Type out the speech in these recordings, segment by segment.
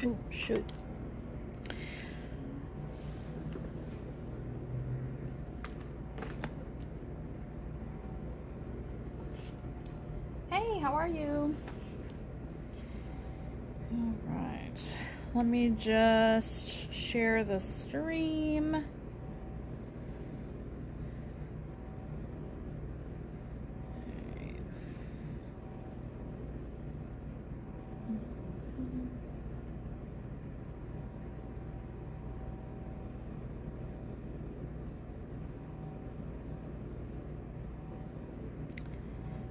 Oh, shoot. Hey, how are you? All right. Let me just share the stream.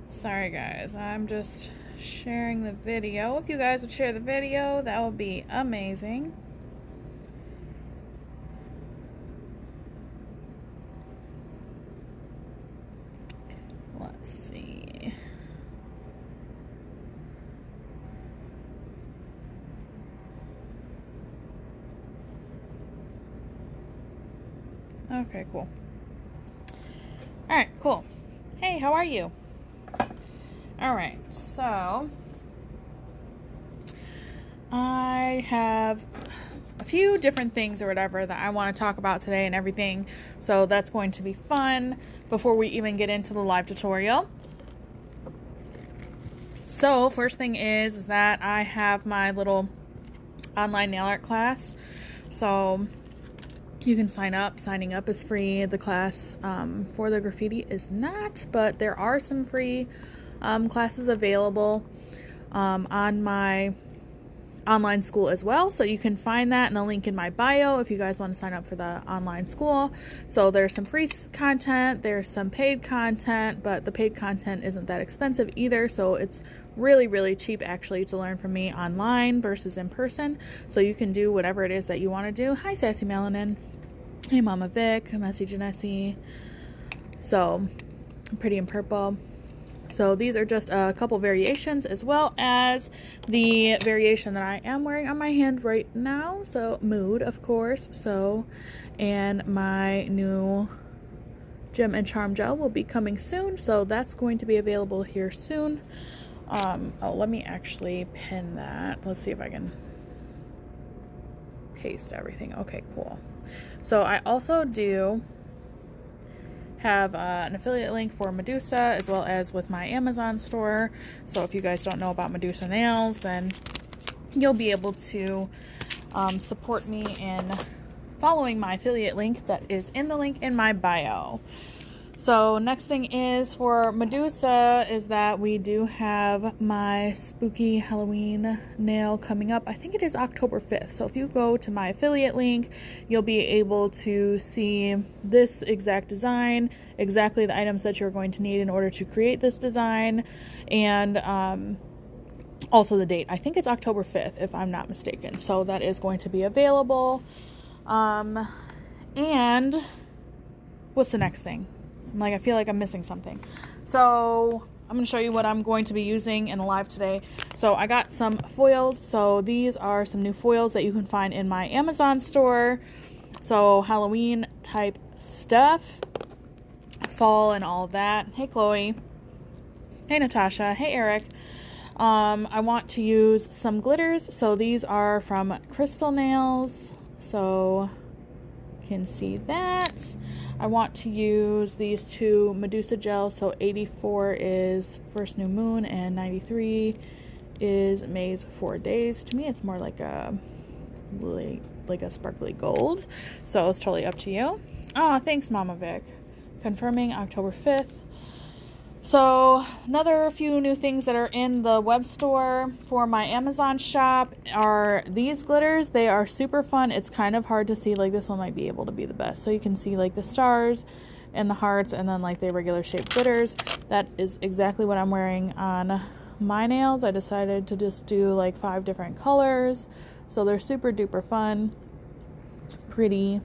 Sorry guys, I'm just sharing the video. If you guys would share the video, that would be amazing. Let's see. Okay, cool. All right, cool. Hey, how are you? All right, so I have a few different things or whatever that I want to talk about today and everything. So that's going to be fun before we even get into the live tutorial. So first thing is that I have my little online nail art class. So you can sign up. Signing up is free. The class for the graffiti is not, but there are some free classes available on my online school as well, so you can find that in the link in my bio if you guys want to sign up for the online school. So there's some free content, there's some paid content, but the paid content isn't that expensive either, so it's really cheap actually to learn from me online versus in person. So you can do whatever it is that you want to do. Hi Sassy Melanin. Hey Mama Vic, Messy Janessy. So Pretty in Purple. So these are just a couple variations, as well as the variation that I am wearing on my hand right now. So Mood, of course. So, and my new Gem and Charm gel will be coming soon. So that's going to be available here soon. Oh, let me actually pin that. Let's see if I can paste everything. Okay, cool. So I also do have an affiliate link for Medusa, as well as with my Amazon store. So if you guys don't know about Medusa nails, then you'll be able to support me in following my affiliate link that is in the link in my bio. So next thing is for Medusa is that we do have my spooky Halloween nail coming up. I think it is October 5th. So if you go to my affiliate link, you'll be able to see this exact design, exactly the items that you're going to need in order to create this design, and also the date. I think it's October 5th if I'm not mistaken. So that is going to be available. And what's the next thing? Like, I feel like I'm missing something. So I'm going to show you what I'm going to be using in the live today. So I got some foils. So these are some new foils that you can find in my Amazon store. So Halloween type stuff, fall and all that. Hey Chloe. Hey Natasha. Hey Eric. I want to use some glitters. So these are from Crystal Nails. So you can see that. I want to use these two Medusa gels. So 84 is First New Moon and 93 is May's 4 Days. To me, it's more like a sparkly gold. So it's totally up to you. Oh, thanks, Mama Vic. Confirming October 5th. So another few new things that are in the web store for my Amazon shop are these glitters. They are super fun. It's kind of hard to see. Like, this one might be able to be the best. So you can see like the stars and the hearts, and then like the regular shaped glitters. That is exactly what I'm wearing on my nails. I decided to just do like 5 different colors. So they're super duper fun, pretty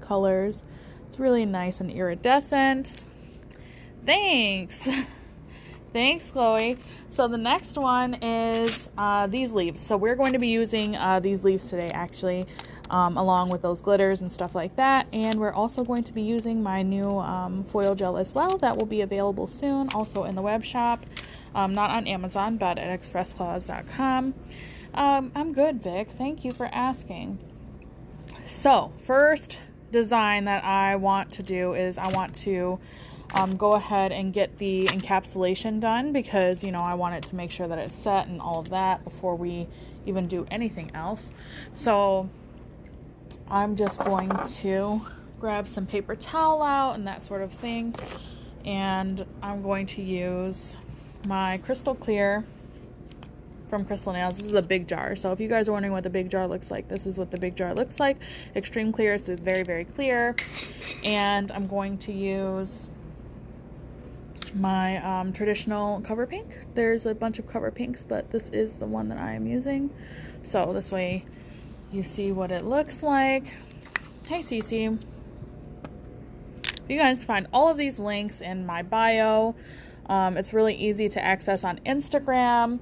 colors. It's really nice and iridescent. Thanks. Thanks, Chloe. So the next one is these leaves. So we're going to be using these leaves today, actually, along with those glitters and stuff like that. And we're also going to be using my new foil gel as well. That will be available soon, also in the web shop. Not on Amazon, but at expressclaws.com. I'm good, Vic. Thank you for asking. So, first design that I want to do is I want to go ahead and get the encapsulation done because, you know, I want it to make sure that it's set and all of that before we even do anything else. So, I'm just going to grab some paper towel out and that sort of thing. And I'm going to use my Crystal Clear from Crystal Nails. This is a big jar. So if you guys are wondering what the big jar looks like, this is what the big jar looks like. Extreme clear. It's very, very clear. And I'm going to use my traditional cover pink. There's a bunch of cover pinks, but this is the one that I am using. So this way you see what it looks like. Hey, Cece. You guys find all of these links in my bio. It's really easy to access on Instagram.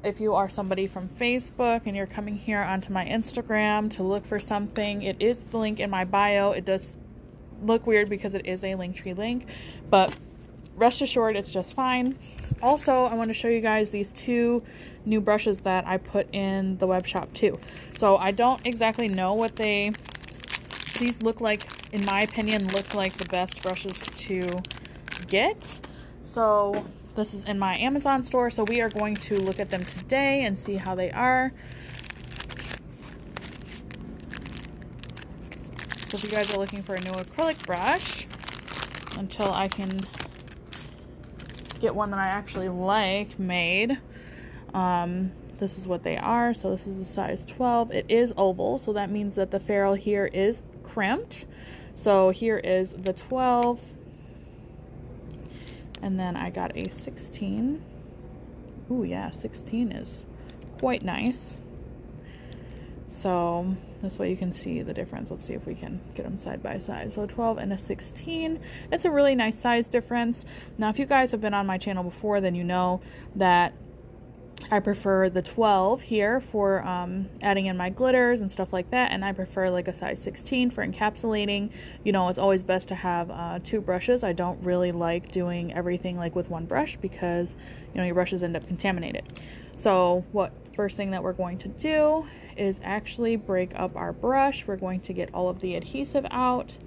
If you are somebody from Facebook and you're coming here onto my Instagram to look for something, it is the link in my bio. It does look weird because it is a Linktree link, but rest assured it's just fine. Also, I want to show you guys these two new brushes that I put in the web shop too. So I don't exactly know what these look like, in my opinion, look like the best brushes to get. So this is in my Amazon store, so we are going to look at them today and see how they are. So if you guys are looking for a new acrylic brush, until I can get one that I actually like made, this is what they are. So this is a size 12. It is oval, so that means that the ferrule here is crimped. So here is the 12. And then I got a 16. Ooh, yeah, 16 is quite nice. So this way you can see the difference. Let's see if we can get them side by side. So a 12 and a 16. It's a really nice size difference. Now, if you guys have been on my channel before, then you know that I prefer the 12 here for adding in my glitters and stuff like that, and I prefer like a size 16 for encapsulating. You know, it's always best to have two brushes. I don't really like doing everything like with one brush because, you know, your brushes end up contaminated. So what first thing that we're going to do is actually break up our brush. We're going to get all of the adhesive out.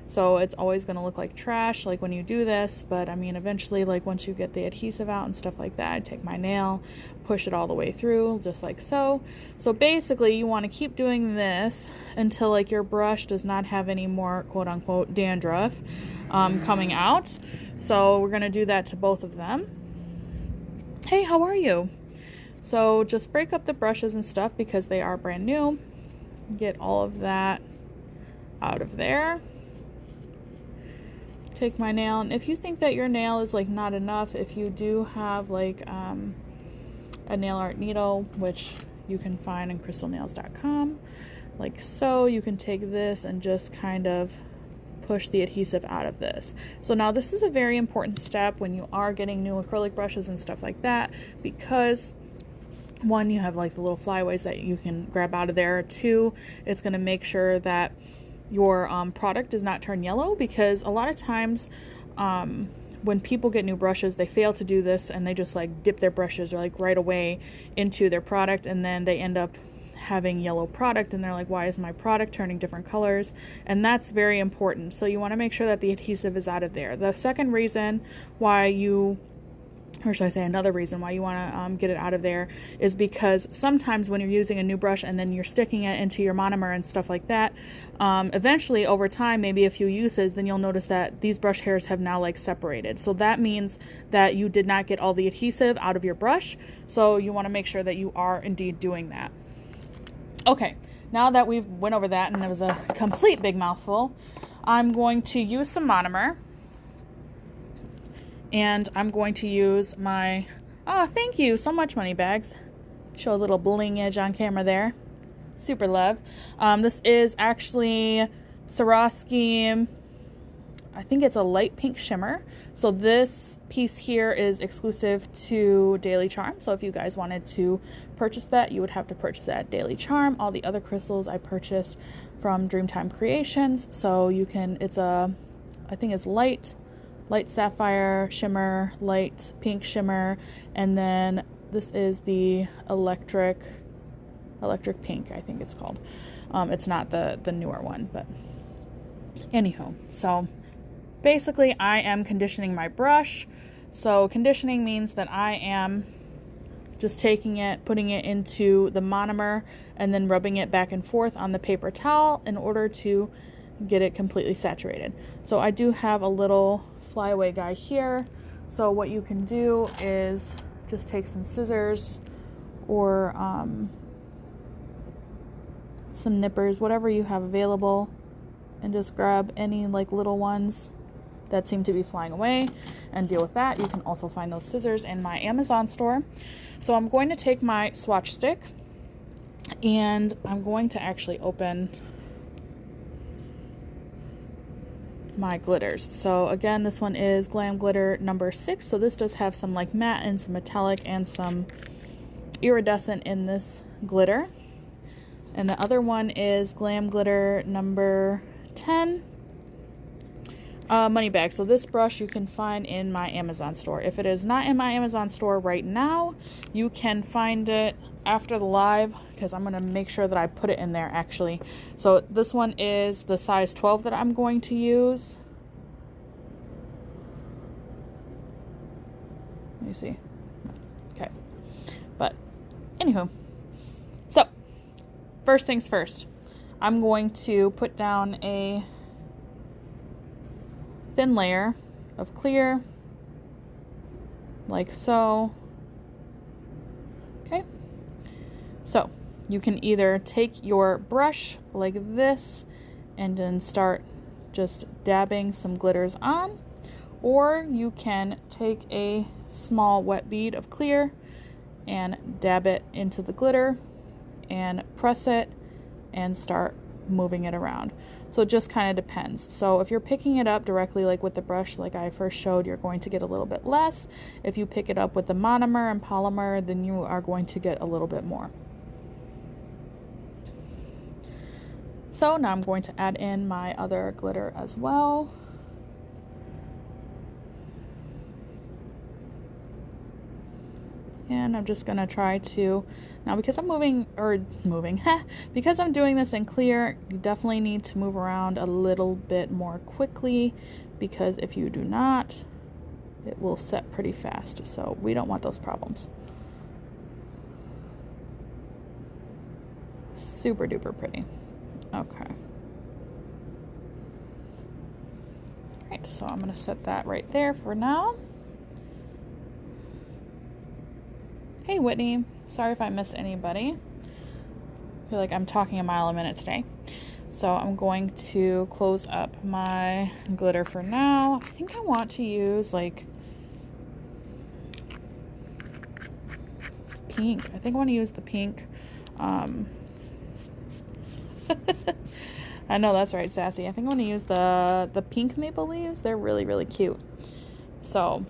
So it's always going to look like trash like when you do this, but I mean eventually, like once you get the adhesive out and stuff like that, I take my nail, push it all the way through just like so. So basically you want to keep doing this until like your brush does not have any more quote-unquote dandruff coming out. So we're going to do that to both of them. Hey, how are you? So just break up the brushes and stuff because they are brand new. Get all of that out of there. Take my nail, and if you think that your nail is like not enough, if you do have like a nail art needle, which you can find on crystalnails.com, like so, you can take this and just kind of push the adhesive out of this. So now this is a very important step when you are getting new acrylic brushes and stuff like that, because one, you have like the little flyaways that you can grab out of there. Two, it's going to make sure that your product does not turn yellow, because a lot of times when people get new brushes, they fail to do this and they just like dip their brushes or like right away into their product, and then they end up having yellow product and they're like, why is my product turning different colors? And that's very important. So you want to make sure that the adhesive is out of there. The second reason why you, or should I say another reason why you want to get it out of there, is because sometimes when you're using a new brush and then you're sticking it into your monomer and stuff like that, eventually over time, maybe a few uses, then you'll notice that these brush hairs have now like separated. So that means that you did not get all the adhesive out of your brush. So you want to make sure that you are indeed doing that. Okay, now that we've went over that and it was a complete big mouthful, I'm going to use some monomer. And I'm going to use my, oh, thank you so much, Moneybags. Show a little bling edge on camera there. Super love. This is actually Swarovski, I think it's a light pink shimmer. So this piece here is exclusive to Daily Charm. So if you guys wanted to purchase that, you would have to purchase that at Daily Charm. All the other crystals I purchased from Dreamtime Creations. So you can, it's a, I think it's light sapphire shimmer, light pink shimmer, and then this is the electric Electric Pink, I think it's called. It's not the newer one, but anyhow. So basically I am conditioning my brush. So conditioning means that I am just taking it, putting it into the monomer, and then rubbing it back and forth on the paper towel in order to get it completely saturated. So I do have a little flyaway guy here. So what you can do is just take some scissors or some nippers, whatever you have available, and just grab any like little ones that seem to be flying away and deal with that. You can also find those scissors in my Amazon store. So I'm going to take my swatch stick and I'm going to actually open my glitters. So again, this one is Glam Glitter number 6. So this does have some like matte and some metallic and some iridescent in this glitter. And the other one is Glam Glitter number 10. Money bag. So this brush you can find in my Amazon store. If it is not in my Amazon store right now, you can find it after the live, because I'm going to make sure that I put it in there actually. So this one is the size 12 that I'm going to use. Let me see. Okay. But anywho, so first things first, I'm going to put down a thin layer of clear, like so. Okay, so you can either take your brush like this and then start just dabbing some glitters on, or you can take a small wet bead of clear and dab it into the glitter and press it and start moving it around. So it just kind of depends. So if you're picking it up directly like with the brush like I first showed, you're going to get a little bit less. If you pick it up with the monomer and polymer, then you are going to get a little bit more. So now I'm going to add in my other glitter as well. And I'm just gonna try to, now because I'm because I'm doing this in clear, you definitely need to move around a little bit more quickly, because if you do not, it will set pretty fast. So we don't want those problems. Super duper pretty. Okay. Alright, so I'm gonna set that right there for now. Hey Whitney, sorry if I miss anybody. I feel like I'm talking a mile a minute today. So I'm going to close up my glitter for now. I think I want to use like pink. I think I want to use the pink. I know that's right, Sassy. I think I want to use the pink maple leaves. They're really, really cute. So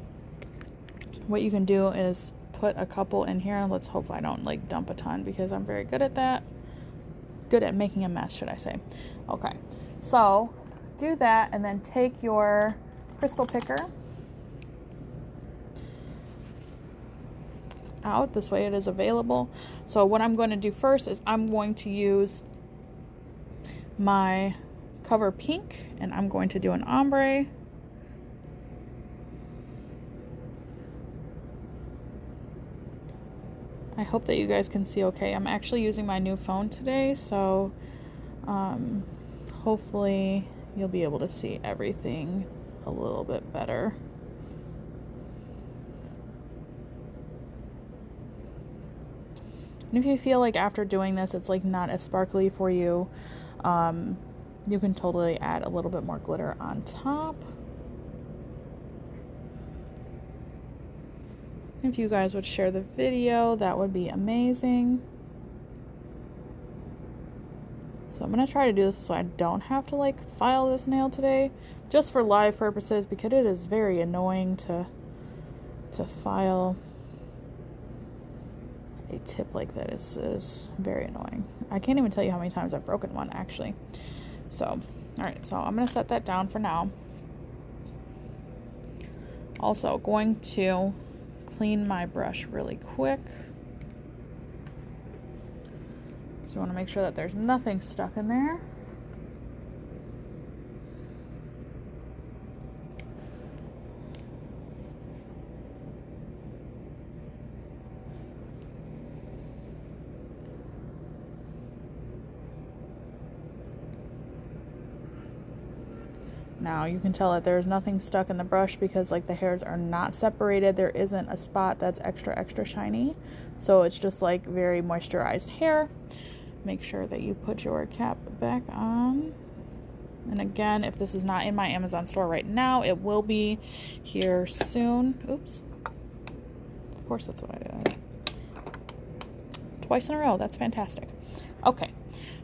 what you can do is put a couple in here, and let's hope I don't like dump a ton, because I'm very good at that. Good at making a mess, should I say. Okay, so do that and then take your crystal picker out. This way it is available. So what I'm going to do first is I'm going to use my Cover Pink and I'm going to do an ombre. I hope that you guys can see okay. I'm actually using my new phone today, so hopefully you'll be able to see everything a little bit better. And if you feel like after doing this it's like not as sparkly for you, you can totally add a little bit more glitter on top. If you guys would share the video, that would be amazing. So I'm going to try to do this so I don't have to like file this nail today, just for live purposes, because it is very annoying to file a tip like that. Is very annoying. I can't even tell you how many times I've broken one actually. So, alright, so I'm going to set that down for now. Also going to clean my brush really quick. you want to make sure that there's nothing stuck in there. Now you can tell that there's nothing stuck in the brush because like the hairs are not separated. There isn't a spot that's extra shiny. So it's just like very moisturized hair. Make sure that you put your cap back on. And again, if this is not in my Amazon store right now, it will be here soon. Oops. Of course that's what I did. Twice in a row. That's fantastic. Okay.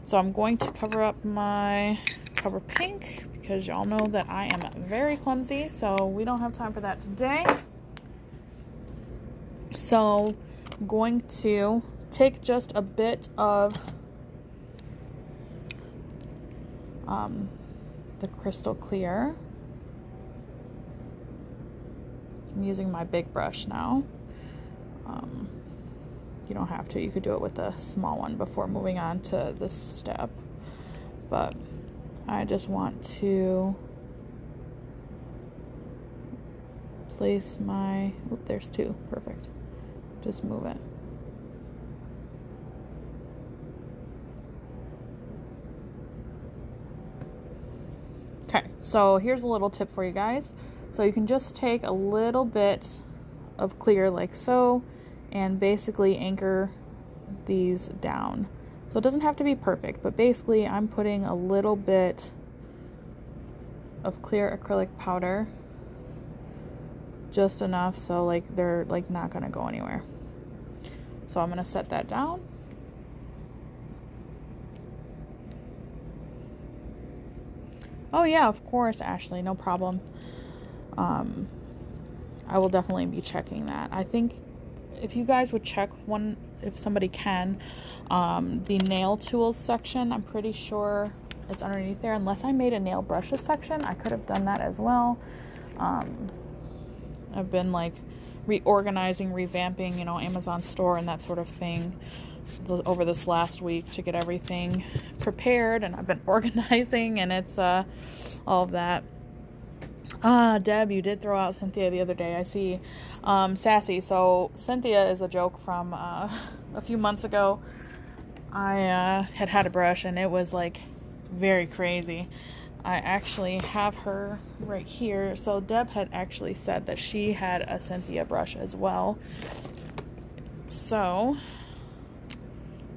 So I'm going to cover up my Cover Pink because y'all know that I am very clumsy, so we don't have time for that today. So I'm going to take just a bit of the crystal clear. I'm using my big brush now. You don't have to. You could do it with a small one before moving on to this step. But I just want to place my, oop, there's two, perfect. Just move it. Okay, so here's a little tip for you guys. So you can just take a little bit of clear like so and basically anchor these down. So it doesn't have to be perfect, but basically I'm putting a little bit of clear acrylic powder, just enough so like they're like not gonna go anywhere. So I'm gonna set that down. Oh yeah, of course, Ashley, no problem. I will definitely be checking that. I think if you guys would check one, if somebody can, the nail tools section, I'm pretty sure it's underneath there. Unless I made a nail brushes section, I could have done that as well. I've been like reorganizing, revamping, you know, Amazon store and that sort of thing over this last week to get everything prepared, and I've been organizing, and it's all of that. Deb, you did throw out Cynthia the other day. I see. Sassy. So Cynthia is a joke from a few months ago. I had a brush and it was like very crazy. I actually have her right here. So Deb had actually said that she had a Cynthia brush as well. So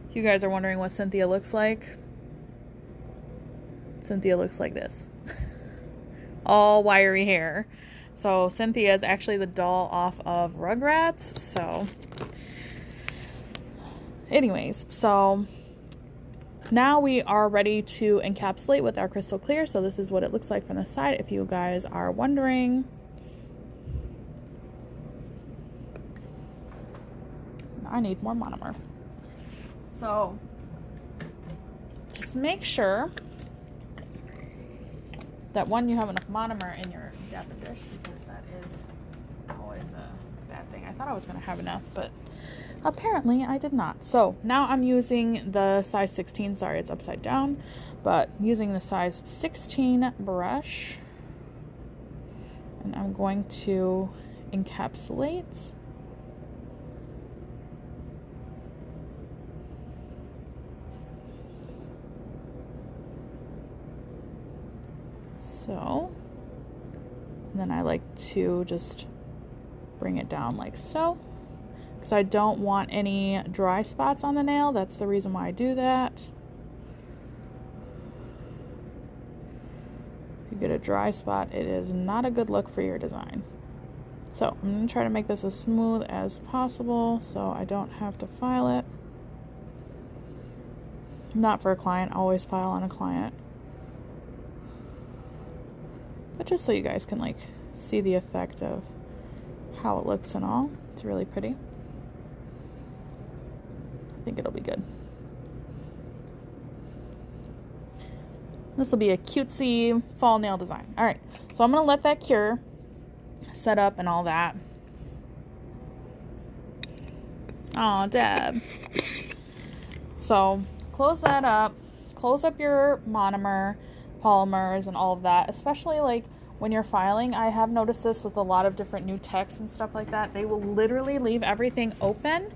if you guys are wondering what Cynthia looks like, Cynthia looks like this. All wiry hair. So Cynthia is actually the doll off of Rugrats. So anyways, so now we are ready to encapsulate with our crystal clear. So this is what it looks like from the side, if you guys are wondering. I need more monomer. So just make sure that one, you have enough monomer in your dapper dish, because that is always a bad thing. I thought I was going to have enough, but apparently I did not. So now I'm using the size 16. Sorry, it's upside down, but using the size 16 brush, and I'm going to encapsulate. So, and then I like to just bring it down like so, because I don't want any dry spots on the nail. That's the reason why I do that. If you get a dry spot, it is not a good look for your design. So I'm going to try to make this as smooth as possible so I don't have to file it. Not for a client, always file on a client. But just so you guys can like see the effect of how it looks and all. It's really pretty. I think it'll be good. This will be a cutesy fall nail design. All right, so I'm gonna let that cure, set up and all that. Aw, Deb. So close that up. Close up your monomer, polymers, and all of that, especially like when you're filing. I have noticed this with a lot of different new techs and stuff like that. They will literally leave everything open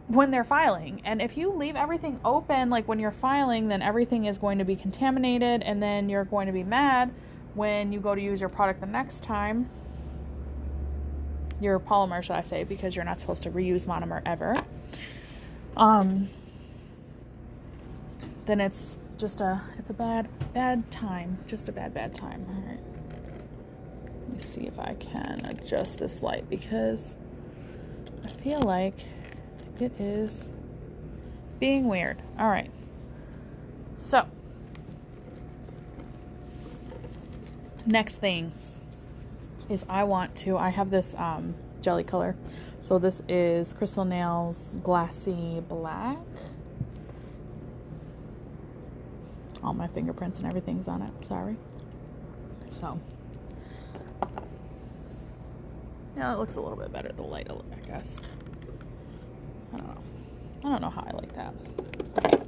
when they're filing. And if you leave everything open, like when you're filing, then everything is going to be contaminated, and then you're going to be mad when you go to use your product the next time. Your polymer, should I say, because you're not supposed to reuse monomer ever. Then it's just it's a bad time. Just a bad time. All right. Let me see if I can adjust this light, because I feel like it is being weird. All right. So, next thing is I have this jelly color. So this is Crystal Nails Glassy Black. All my fingerprints and everything's on it. Sorry. So, yeah, it looks a little bit better. The light, I guess. I don't know. I don't know how I like that.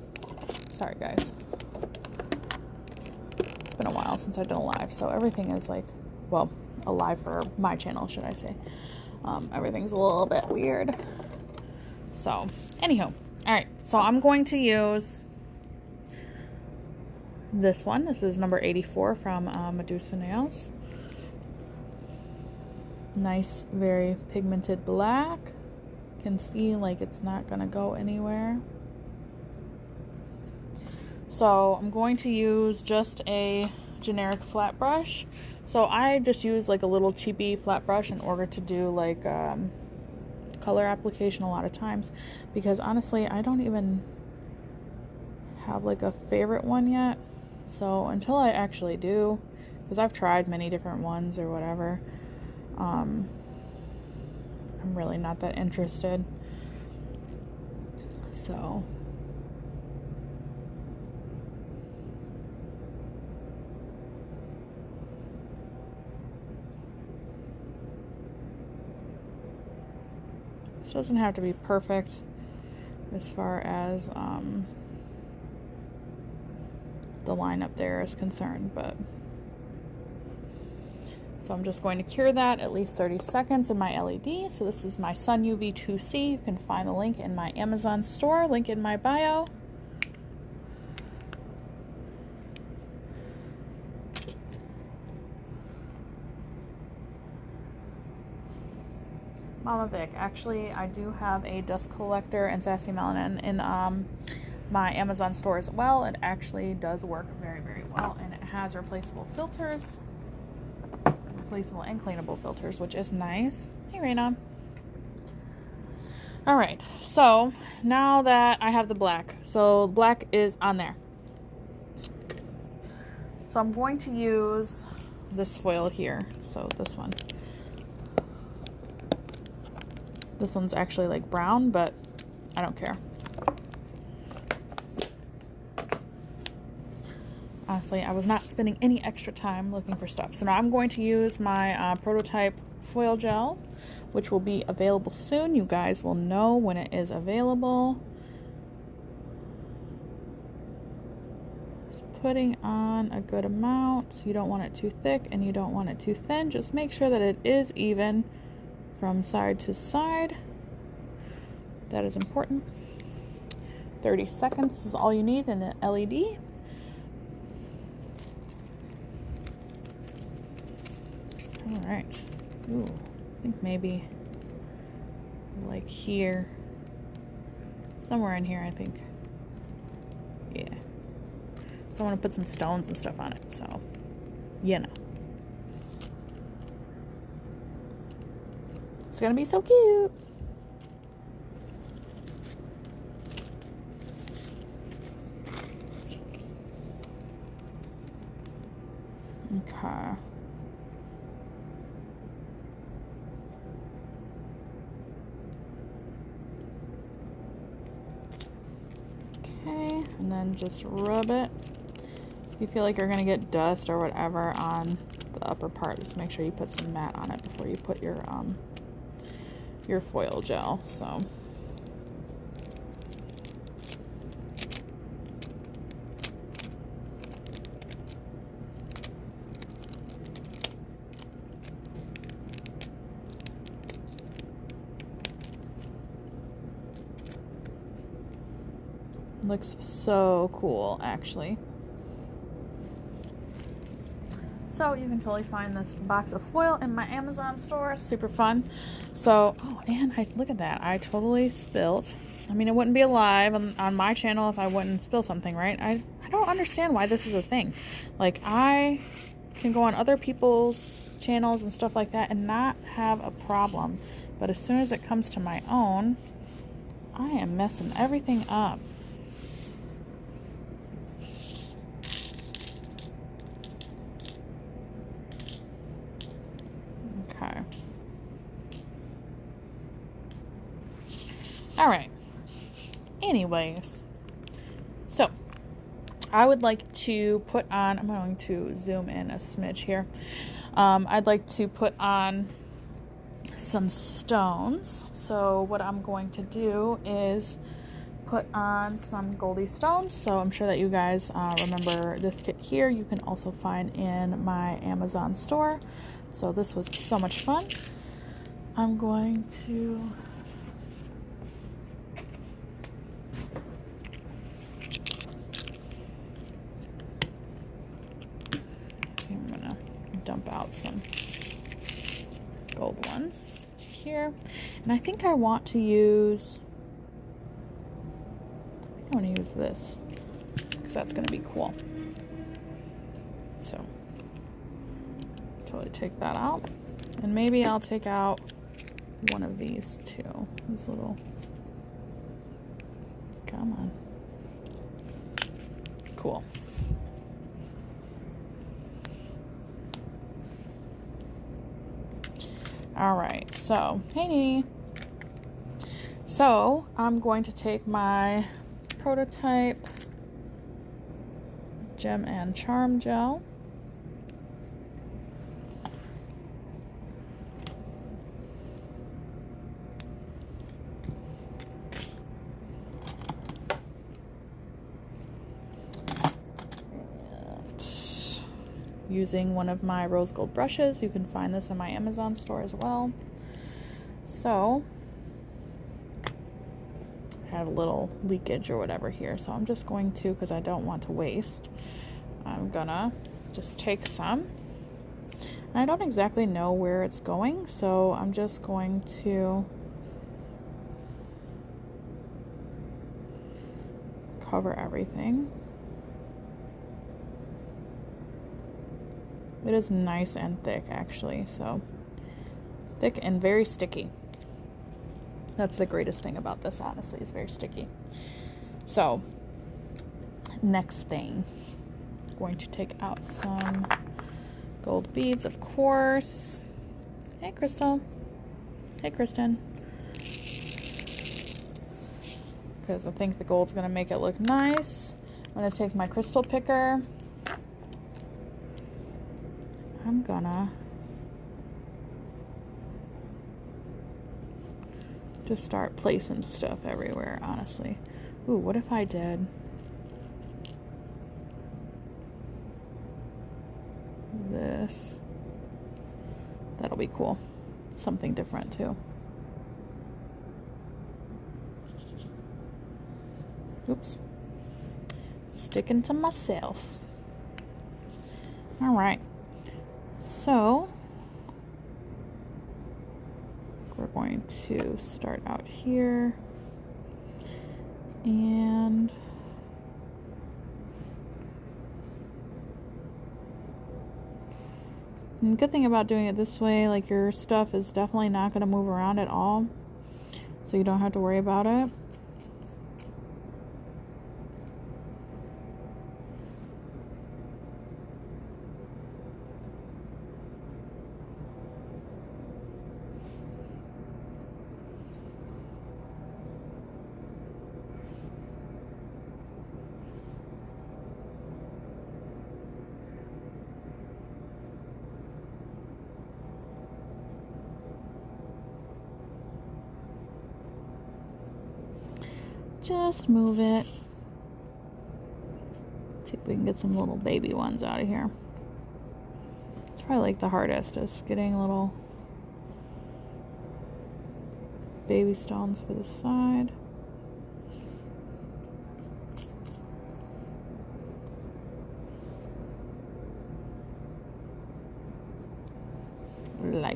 Sorry, guys. It's been a while since I've done a live, so everything is like, well, a live for my channel, should I say. Everything's a little bit weird. So, anywho. All right. So, I'm going to use this one. This is number 84 from Medusa Nails. Nice, very pigmented black. Can see like it's not gonna go anywhere. So I'm going to use just a generic flat brush. So I just use like a little cheapy flat brush in order to do like color application a lot of times, because honestly I don't even have like a favorite one yet. So until I actually do, because I've tried many different ones or whatever, I'm really not that interested. So this doesn't have to be perfect as far as the line up there is concerned, but so I'm just going to cure that at least 30 seconds in my LED. So this is my Sun UV 2C. You can find the link in my Amazon store, link in my bio. Mama Vic, actually I do have a dust collector and Sassy Melanin in my Amazon store as well. It actually does work very, very well, and it has replaceable filters, replaceable and cleanable filters, which is nice. Hey, Raina. All right, so now that I have the black, so black is on there. So I'm going to use this foil here. So this one. This one's actually like brown, but I don't care. Honestly, I was not spending any extra time looking for stuff. So now I'm going to use my prototype foil gel, which will be available soon. You guys will know when it is available. Just putting on a good amount. You don't want it too thick and you don't want it too thin. Just make sure that it is even from side to side. That is important. 30 seconds is all you need in an LED. All right. Ooh, I think maybe like here, somewhere in here, I think. Yeah. So I want to put some stones and stuff on it, so you know. It's gonna be so cute. Okay. Okay, and then just rub it. If you feel like you're gonna get dust or whatever on the upper part, just make sure you put some matte on it before you put your foil gel. So Looks so cool, actually. So you can totally find this box of foil in my Amazon store. Super fun. So, oh, and look at that. I totally spilt. I mean, it wouldn't be alive on my channel if I wouldn't spill something, right? I don't understand why this is a thing. Like, I can go on other people's channels and stuff like that and not have a problem. But as soon as it comes to my own, I am messing everything up. Okay. All right. Anyways, so I would like to put on, I'm going to zoom in a smidge here. I'd like to put on some stones. So what I'm going to do is put on some Goldie stones. So I'm sure that you guys remember this kit here. You can also find in my Amazon store. So this was so much fun. I'm going to dump out some gold ones here. And I think I want to use, I want to use this because that's going to be cool. So totally take that out. And maybe I'll take out one of these too. These little, come on. Cool. All right, so, hey. So, I'm going to take my prototype Gem and Charm gel. Using one of my rose gold brushes. You can find this in my Amazon store as well. So I have a little leakage or whatever here, so I'm just going to, because I don't want to waste, I'm gonna just take some. And I don't exactly know where it's going, so I'm just going to cover everything. It is nice and thick, actually, so thick and very sticky. That's the greatest thing about this, honestly. It's very sticky. So, next thing, I'm going to take out some gold beads, of course. Hey, Crystal. Hey, Kristen. Because I think the gold's going to make it look nice. I'm going to take my crystal picker. I'm gonna just start placing stuff everywhere, honestly. Ooh, what if I did this? That'll be cool. Something different too. Oops. Sticking to myself. All right. So we're going to start out here, and the good thing about doing it this way, like, your stuff is definitely not going to move around at all, so you don't have to worry about it. Just move it. See if we can get some little baby ones out of here. It's probably like the hardest, is getting little baby stones for the side.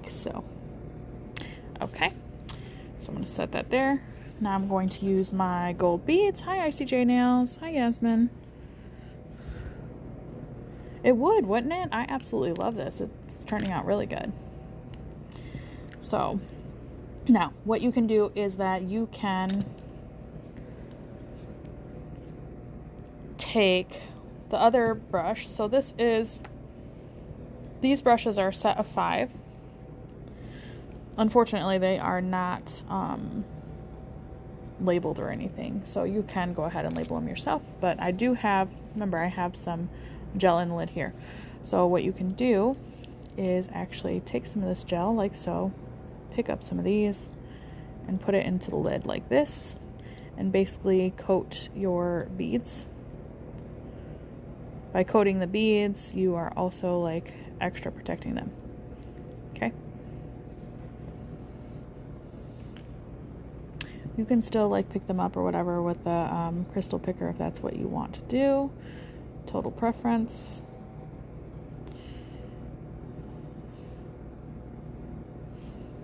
like so. Okay, so I'm going to set that there. Now I'm going to use my gold beads. Hi, ICJ Nails. Hi, Yasmin. It would, wouldn't it? I absolutely love this. It's turning out really good. So, now, what you can do is that you can take the other brush. So these brushes are a set of 5. Unfortunately, they are not labeled or anything, so you can go ahead and label them yourself, but I do have, remember, I have some gel in the lid here. So what you can do is actually take some of this gel like so, pick up some of these and put it into the lid like this, and basically coat your beads. By coating the beads, you are also like extra protecting them. Okay. You can still like pick them up or whatever with the crystal picker if that's what you want to do. Total preference.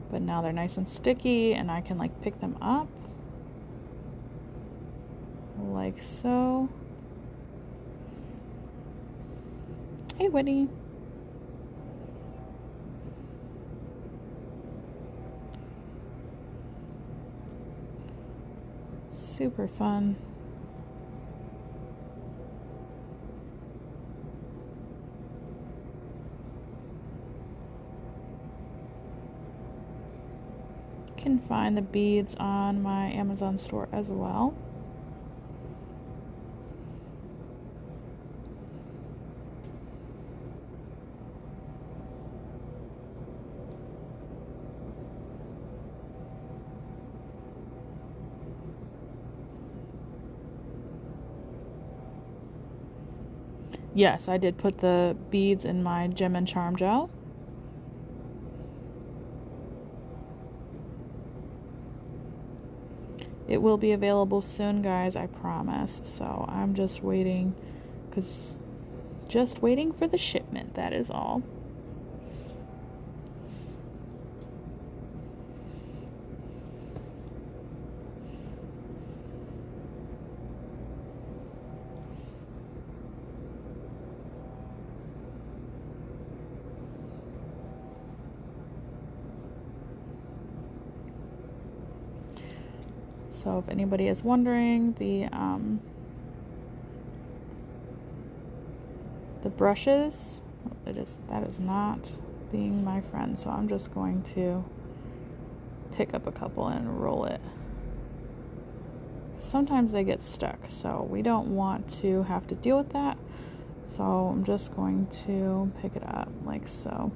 But now they're nice and sticky and I can like pick them up like so. Hey, Whitney. Super fun. You can find the beads on my Amazon store as well. Yes, I did put the beads in my Gem and Charm gel. It will be available soon, guys, I promise. So I'm just waiting, just waiting for the shipment, that is all. So if anybody is wondering, the brushes, that is not being my friend, so I'm just going to pick up a couple and roll it. Sometimes they get stuck, so we don't want to have to deal with that. So I'm just going to pick it up like so.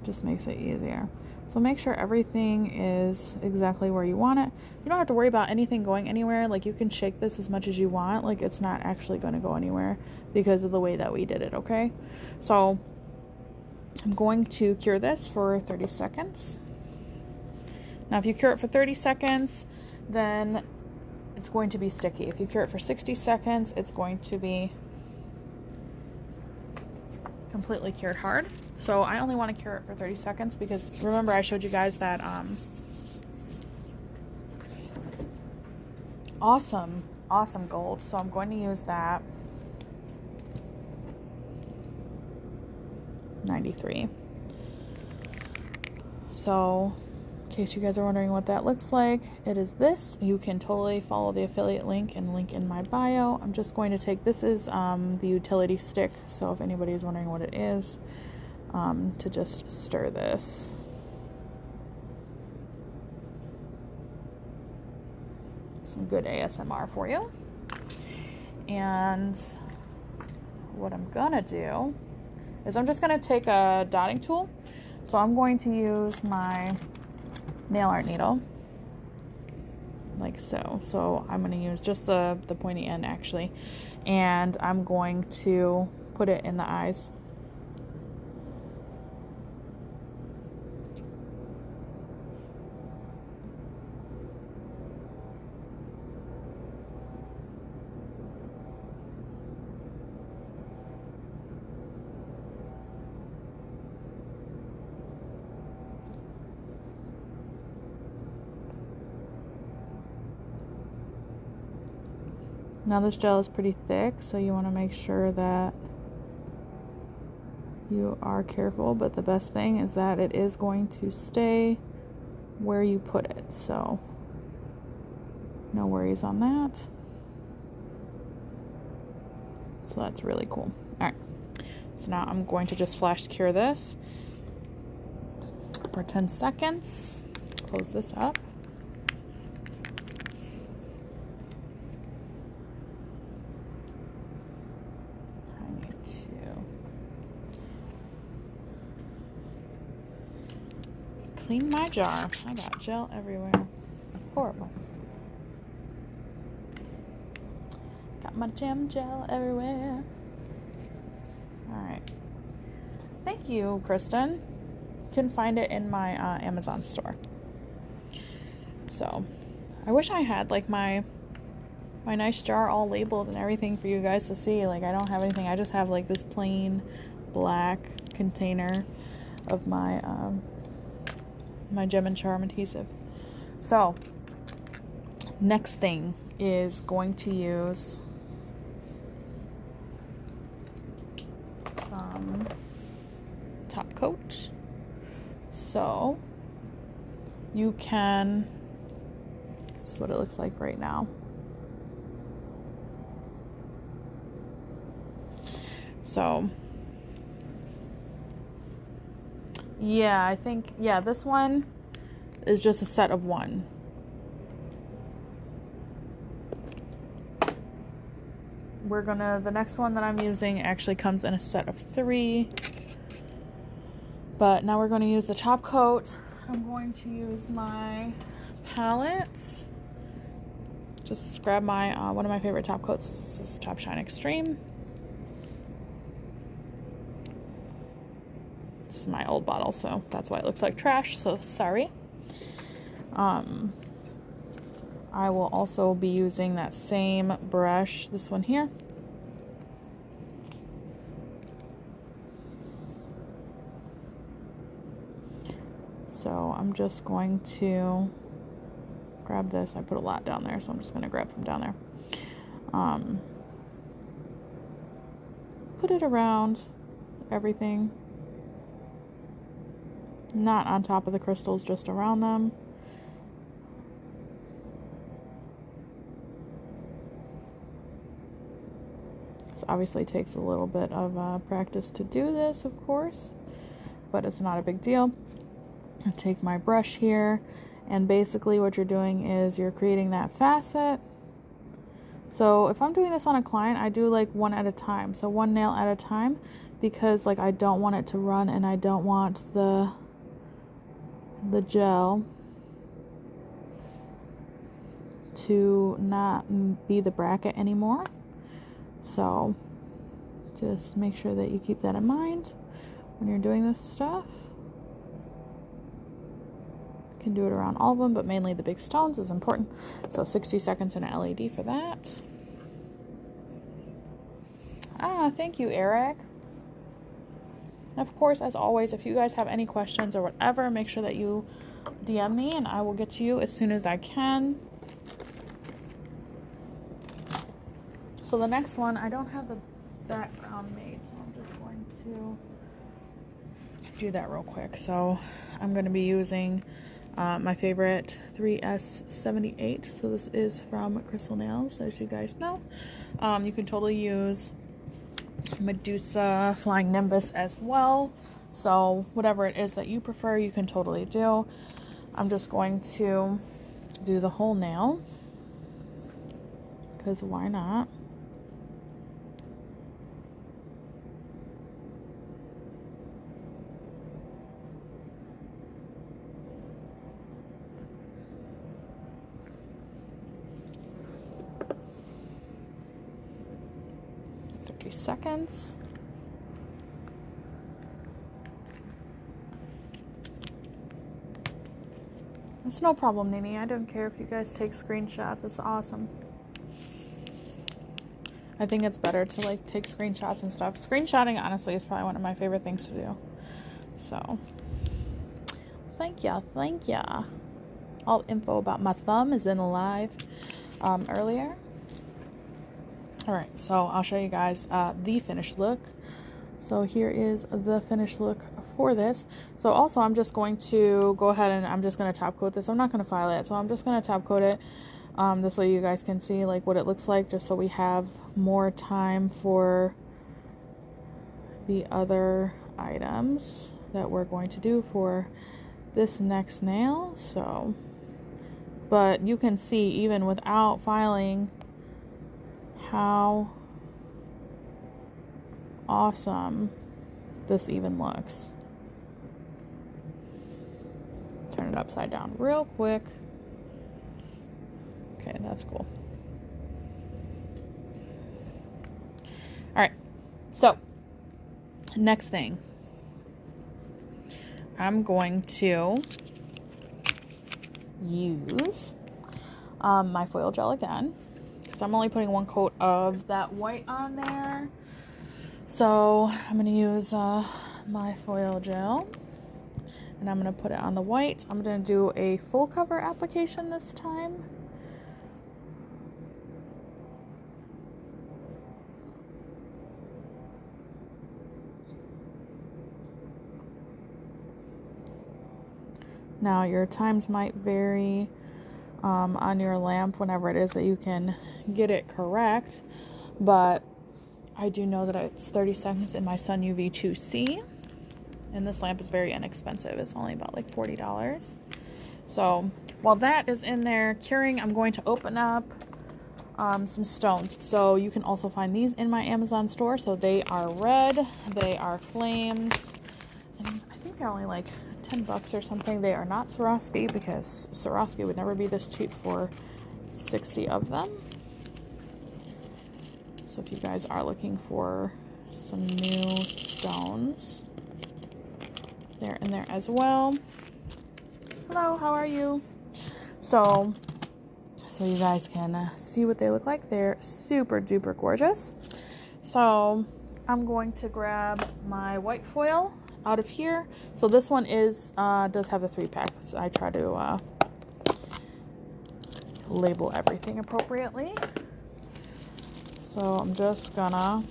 Just makes it easier. So make sure everything is exactly where you want it. You don't have to worry about anything going anywhere. Like, you can shake this as much as you want. Like, it's not actually going to go anywhere because of the way that we did it, okay? So I'm going to cure this for 30 seconds. Now, if you cure it for 30 seconds, then it's going to be sticky. If you cure it for 60 seconds, it's going to be completely cured hard. So I only want to cure it for 30 seconds because remember I showed you guys that awesome gold. So I'm going to use that 93. So in case you guys are wondering what that looks like, it is this. You can totally follow the affiliate link and link in my bio. I'm just going to take, this is the utility stick, so if anybody is wondering what it is, to just stir this. Some good ASMR for you. And what I'm gonna do is I'm just gonna take a dotting tool. So I'm going to use my nail art needle like so. So I'm going to use just the pointy end actually, and I'm going to put it in the eyes. Now this gel is pretty thick, so you want to make sure that you are careful, but the best thing is that it is going to stay where you put it, so no worries on that. So that's really cool. All right, so now I'm going to just flash cure this for 10 seconds. Close this up. I need to clean my jar. I got gel everywhere. Horrible. Got my gem gel everywhere. Alright. Thank you, Kristen. You can find it in my Amazon store. So, I wish I had like my nice jar all labeled and everything for you guys to see. Like, I don't have anything. I just have like this plain black container of my my Gem and Charm adhesive. So, next thing is going to use some top coat. So, you can, this is what it looks like right now. So, yeah, I think, yeah, this one is just a set of one. The next one that I'm using actually comes in a set of 3. But now we're going to use the top coat. I'm going to use my palette. Just grab my, one of my favorite top coats. This is Top Shine Extreme. This is my old bottle, so that's why it looks like trash, so sorry. I will also be using that same brush, this one here. So I'm just going to grab this. I put a lot down there, so I'm just going to grab from down there. Put it around everything. Not on top of the crystals, just around them. This obviously takes a little bit of practice to do this, of course, but it's not a big deal. I take my brush here, and basically what you're doing is you're creating that facet. So if I'm doing this on a client, I do like one at a time, so one nail at a time, because like I don't want it to run, and I don't want the gel to not be the bracket anymore. So just make sure that you keep that in mind when you're doing this stuff. You can do it around all of them, but mainly the big stones is important. So 60 seconds in an LED for that. Thank you, Eric. And of course, as always, if you guys have any questions or whatever, make sure that you DM me and I will get to you as soon as I can. So the next one, I don't have the background made, so I'm just going to do that real quick. So I'm going to be using my favorite 3S78. So this is from Crystal Nails, as you guys know. You can totally use Medusa Flying Nimbus as well. So whatever it is that you prefer, you can totally do. I'm just going to do the whole nail, because why not? Seconds. It's no problem, Nini. I don't care if you guys take screenshots. It's awesome. I think it's better to like take screenshots and stuff. Screenshotting, honestly, is probably one of my favorite things to do. So, thank ya. All info about my thumb is in the live earlier. All right, so I'll show you guys the finished look. So here is the finished look for this. So also I'm just going to go ahead and I'm just going to top coat this. I'm not going to file it, so I'm just going to top coat it. This way you guys can see like what it looks like, just so we have more time for the other items that we're going to do for this next nail. So, but you can see even without filing how awesome this even looks. Turn it upside down real quick. Okay, that's cool. All right, so next thing, I'm going to use my foil gel again, because I'm only putting one coat of that white on there. So I'm going to use my foil gel, and I'm going to put it on the white. I'm going to do a full cover application this time. Now your times might vary on your lamp whenever it is that you can get it correct, but I do know that it's 30 seconds in my Sun UV 2C, and this lamp is very inexpensive. It's only about like $40. So while that is in there curing, I'm going to open up some stones. So you can also find these in my Amazon store. So they are red, they are flames, and I think they're only like $10 or something. They are not Swarovski, because Swarovski would never be this cheap for 60 of them. So if you guys are looking for some new stones, they're in there as well. Hello, how are you? So you guys can see what they look like. They're super duper gorgeous. So I'm going to grab my white foil out of here. So this one is does have the 3-pack. So I try to label everything appropriately. So I'm just gonna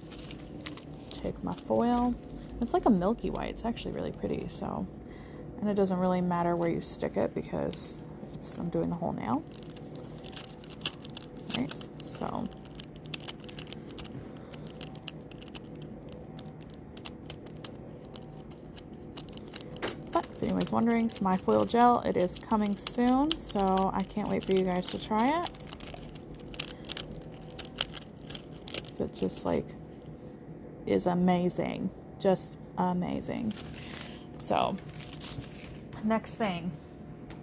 take my foil. It's like a milky white. It's actually really pretty. So, and it doesn't really matter where you stick it, because I'm doing the whole nail. Right. So but if anyone's wondering, it's my foil gel. It is coming soon, so I can't wait for you guys to try it. It just like is amazing, just amazing. So next thing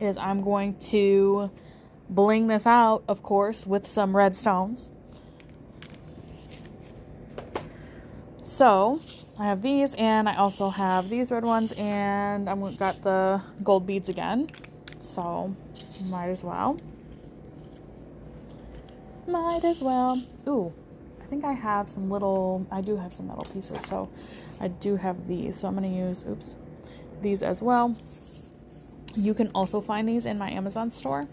is I'm going to bling this out, of course, with some red stones. So I have these, and I also have these red ones, and I've got the gold beads again, so might as well. Ooh, I think I have some little, I do have some metal pieces, so I do have these. So I'm going to use, these as well. You can also find these in my Amazon store.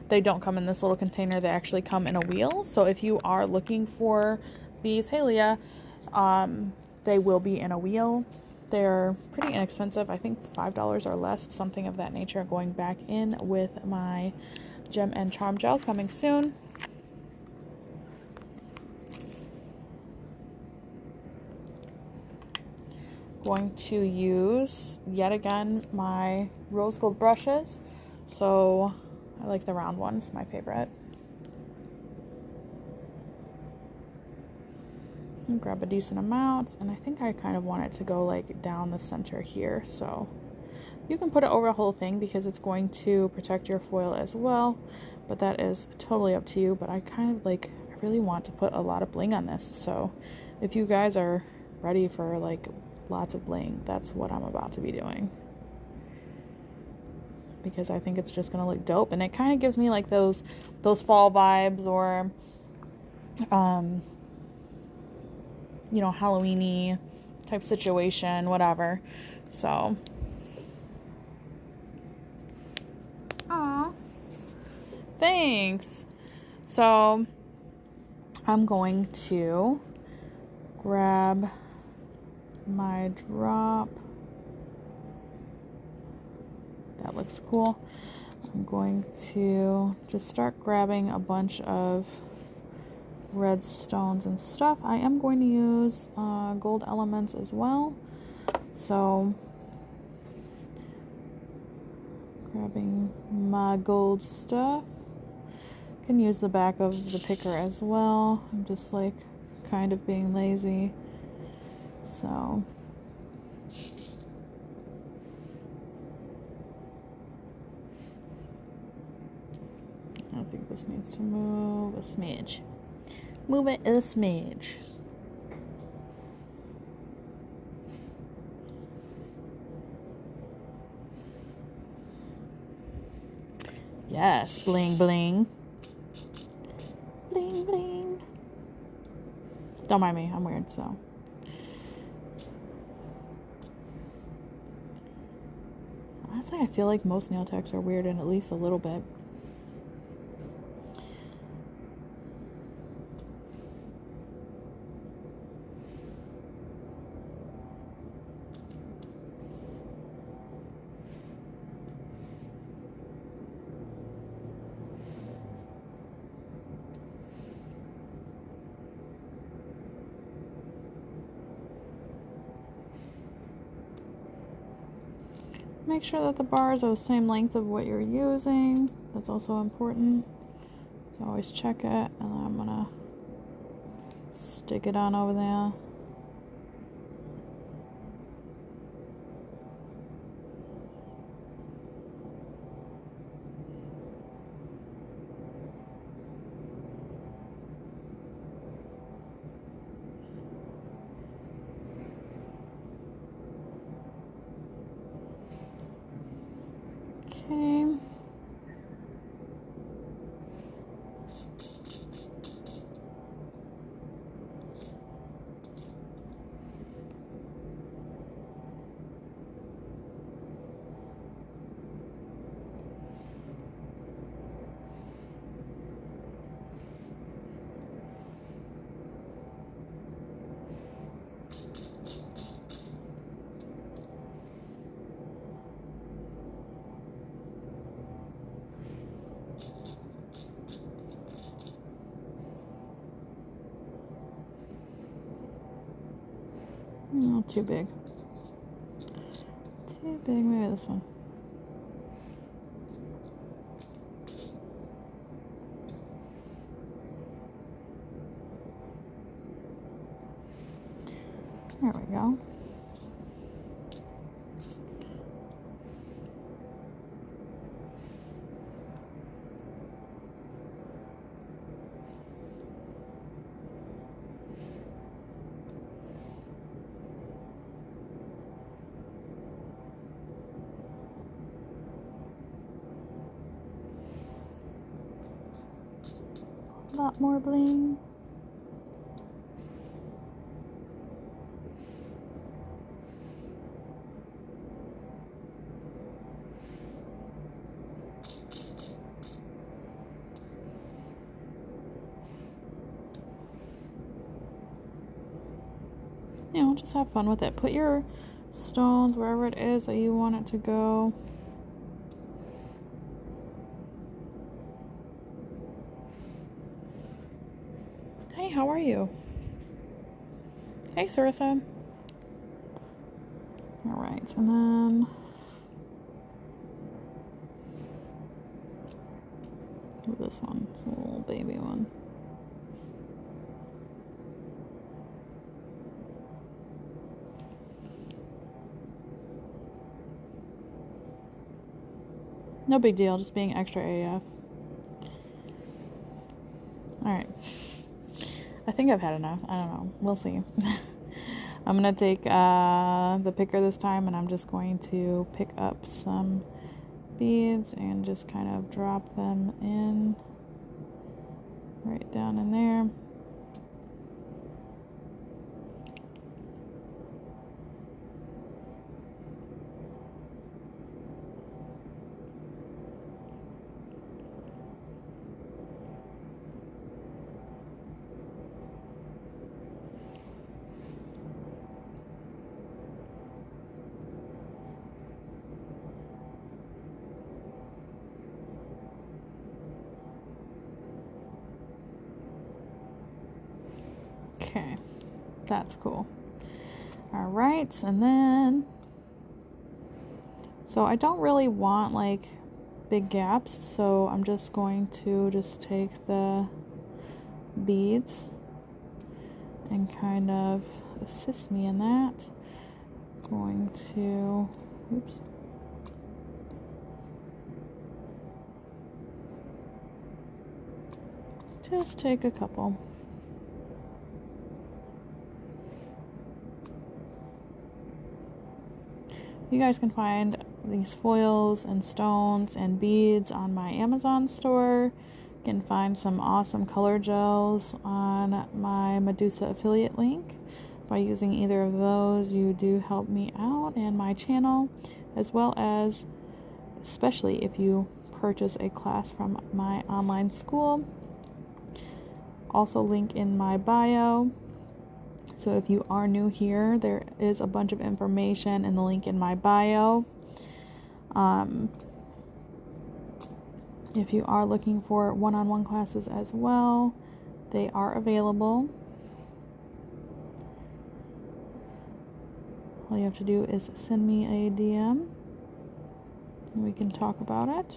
They don't come in this little container. They actually come in a wheel. So if you are looking for these, hey Leah, they will be in a wheel. They're pretty inexpensive. I think $5 or less, something of that nature. Going back in with my Gem and Charm Gel coming soon. Going to use yet again my rose gold brushes. So I like the round ones, my favorite. And grab a decent amount, and I think I kind of want it to go like down the center here. So you can put it over the whole thing, because it's going to protect your foil as well, but that is totally up to you. But I kind of like, I really want to put a lot of bling on this. So if you guys are ready for like lots of bling, that's what I'm about to be doing, because I think it's just gonna look dope, and it kind of gives me like those fall vibes, or you know, Halloween-y type situation, whatever. So aw, thanks. So I'm going to grab my drop. That looks cool. I'm going to just start grabbing a bunch of red stones and stuff. I am going to use gold elements as well. So, grabbing my gold stuff. Can use the back of the picker as well. I'm just like kind of being lazy. So, I think this needs to move a smidge. Move it a smidge. Yes, bling bling. Bling bling. Don't mind me, I'm weird, so. Honestly, I feel like most nail techs are weird in at least a little bit. Make sure that the bars are the same length of what you're using. That's also important. So always check it, and then I'm gonna stick it on over there. Okay. Oh, too big. Too big, maybe this one. There we go. A lot more bling. You know, just have fun with it. Put your stones wherever it is that you want it to go. Hey, how are you? Hey, Sarissa. Alright, and then this one. It's a little baby one. No big deal, just being extra AF. Alright. I think I've had enough. I don't know. We'll see. I'm going to take the picker this time, and I'm just going to pick up some beads and just kind of drop them in right down in there. Okay, that's cool. All right, and then, so I don't really want like big gaps, so I'm just going to just take the beads and kind of assist me in that. Going to, oops. Just take a couple. You guys can find these foils and stones and beads on my Amazon store. You can find some awesome color gels on my Medusa affiliate link. By using either of those, you do help me out and my channel, as well as, especially if you purchase a class from my online school. Also link in my bio. So if you are new here, there is a bunch of information in the link in my bio. If you are looking for one-on-one classes as well, they are available. All you have to do is send me a DM and we can talk about it.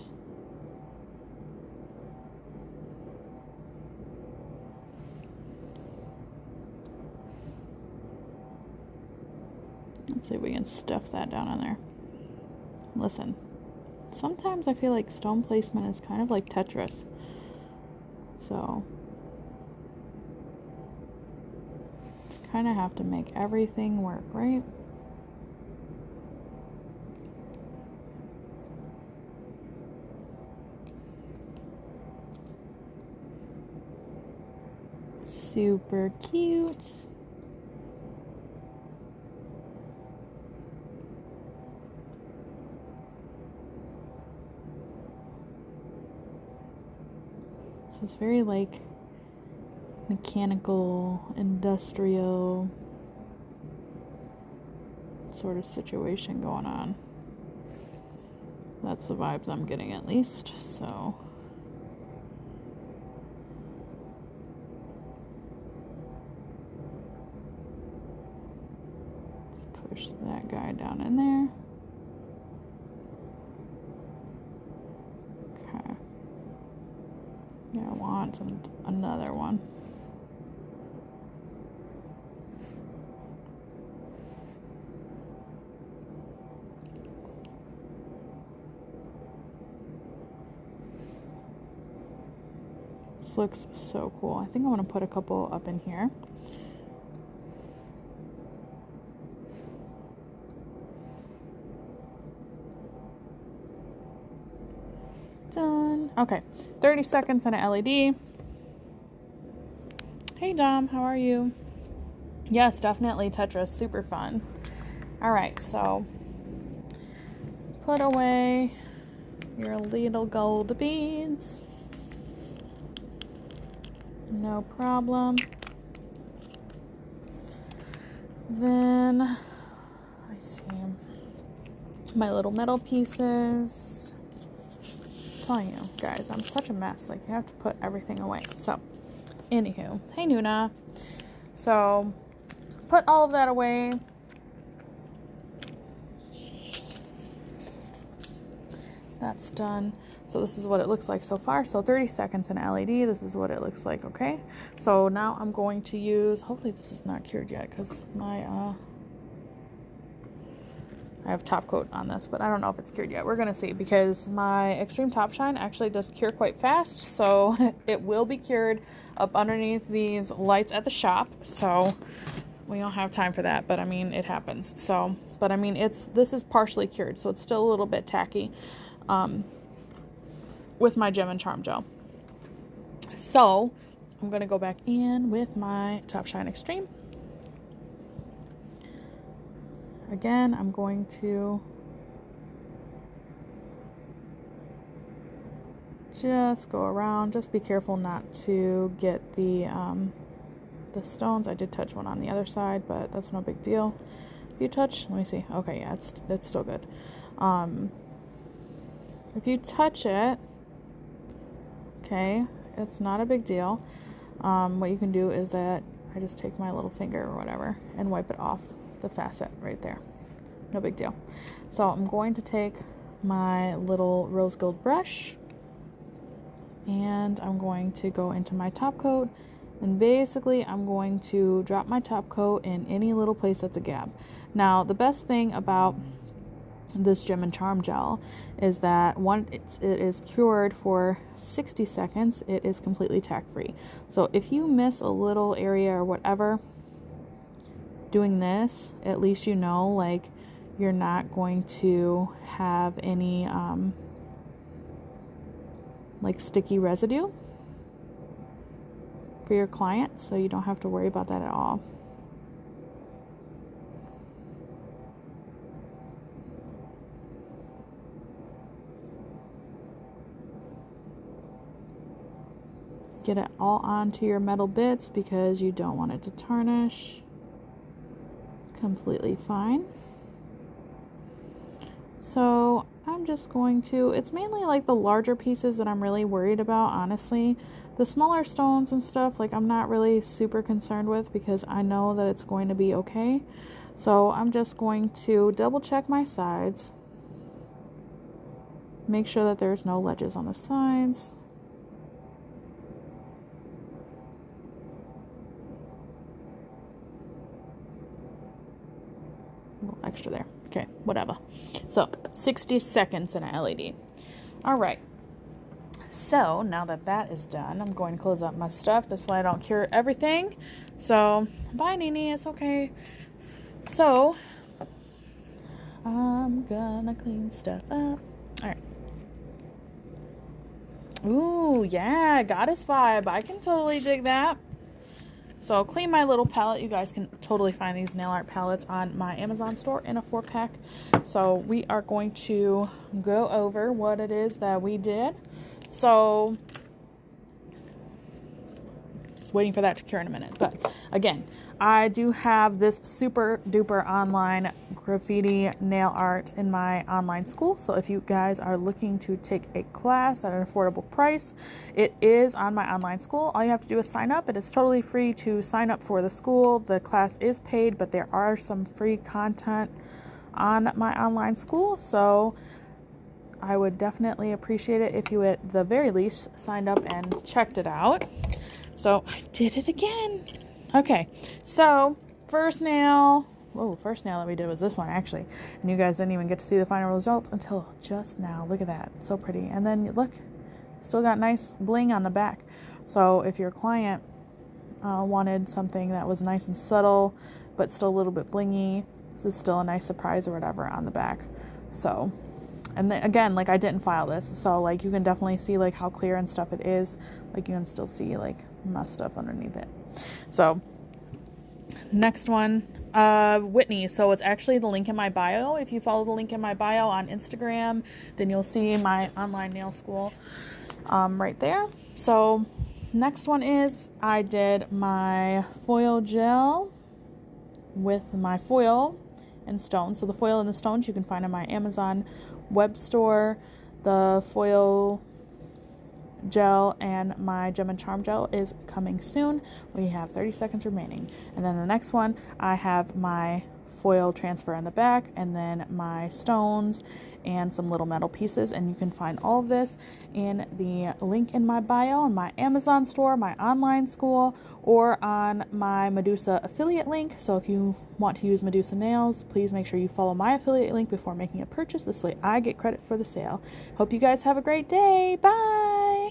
Let's see if we can stuff that down in there. Listen, sometimes I feel like stone placement is kind of like Tetris. So, just kind of have to make everything work, right? Super cute. So it's very like mechanical, industrial sort of situation going on. That's the vibes I'm getting, at least. So let's push that guy down in there. Okay. Yeah, I want another one. This looks so cool. I think I'm going to put a couple up in here. Done. Okay, 30 seconds and an LED. Hey Dom, how are you? Yes, definitely Tetris, super fun. All right, so put away your little gold beads. No problem. Then I see my little metal pieces. I'm telling you guys, I'm such a mess. Like, you have to put everything away. So, anywho, hey Nuna. So, put all of that away. That's done. So this is what it looks like so far. So 30 seconds in LED. This is what it looks like. Okay. So now I'm going to use, hopefully this is not cured yet because my, I have top coat on this, but I don't know if it's cured yet. We're going to see because my Extreme Top Shine actually does cure quite fast. So it will be cured up underneath these lights at the shop. So we don't have time for that, but I mean, it happens. So, but I mean, this is partially cured. So it's still a little bit tacky. With my Gem and Charm gel. So I'm going to go back in with my Top Shine Extreme. Again, I'm going to just go around. Just be careful not to get the stones. I did touch one on the other side, but that's no big deal. If you touch, let me see. Okay, yeah, it's still good. If you touch it, okay, it's not a big deal. What you can do is that I just take my little finger or whatever and wipe it off the facet right there. No big deal. So I'm going to take my little rose gold brush and I'm going to go into my top coat, and basically I'm going to drop my top coat in any little place that's a gap. Now the best thing about this Gem and Charm gel is that it is cured for 60 seconds. It is completely tack free. So if you miss a little area or whatever doing this, at least you know like you're not going to have any like sticky residue for your client, so you don't have to worry about that at all. Get it all onto your metal bits because you don't want it to tarnish. It's completely fine. So I'm just going to, it's mainly like the larger pieces that I'm really worried about, honestly. The smaller stones and stuff, like I'm not really super concerned with because I know that it's going to be okay. So I'm just going to double check my sides. Make sure that there's no ledges on the sides. A little extra there. Okay, whatever. So 60 seconds in a LED. All right. So now that that is done, I'm going to close up my stuff. This way I don't cure everything. So bye, Nini. It's okay. So I'm gonna clean stuff up. All right. Ooh, yeah, goddess vibe. I can totally dig that. So I'll clean my little palette. You guys can totally find these nail art palettes on my Amazon store in a 4-pack. So we are going to go over what it is that we did. So waiting for that to cure in a minute. But again, I do have this super duper online graffiti nail art in my online school. So if you guys are looking to take a class at an affordable price, it is on my online school. All you have to do is sign up. It is totally free to sign up for the school. The class is paid, but there are some free content on my online school. So I would definitely appreciate it if you at the very least signed up and checked it out. So I did it again. Okay, so first nail that we did was this one actually, and you guys didn't even get to see the final results until just now. Look at that, so pretty. And then look, still got nice bling on the back. So if your client wanted something that was nice and subtle but still a little bit blingy, this is still a nice surprise or whatever on the back. So, and then, again, like I didn't file this, so like you can definitely see like how clear and stuff it is. Like you can still see like my stuff underneath it. So next one, Whitney. So it's actually the link in my bio. If you follow the link in my bio on Instagram, then you'll see my online nail school right there. So next one is I did my foil gel with my foil and stones. So the foil and the stones you can find on my Amazon web store. The foil gel and my Gem and Charm gel is coming soon. We have 30 seconds remaining. And then the next one, I have my foil transfer in the back, and then my stones and some little metal pieces. And you can find all of this in the link in my bio on my Amazon store, my online school, or on my Medusa affiliate link. So if you want to use Medusa nails, please make sure you follow my affiliate link before making a purchase. This way I get credit for the sale. Hope you guys have a great day. Bye.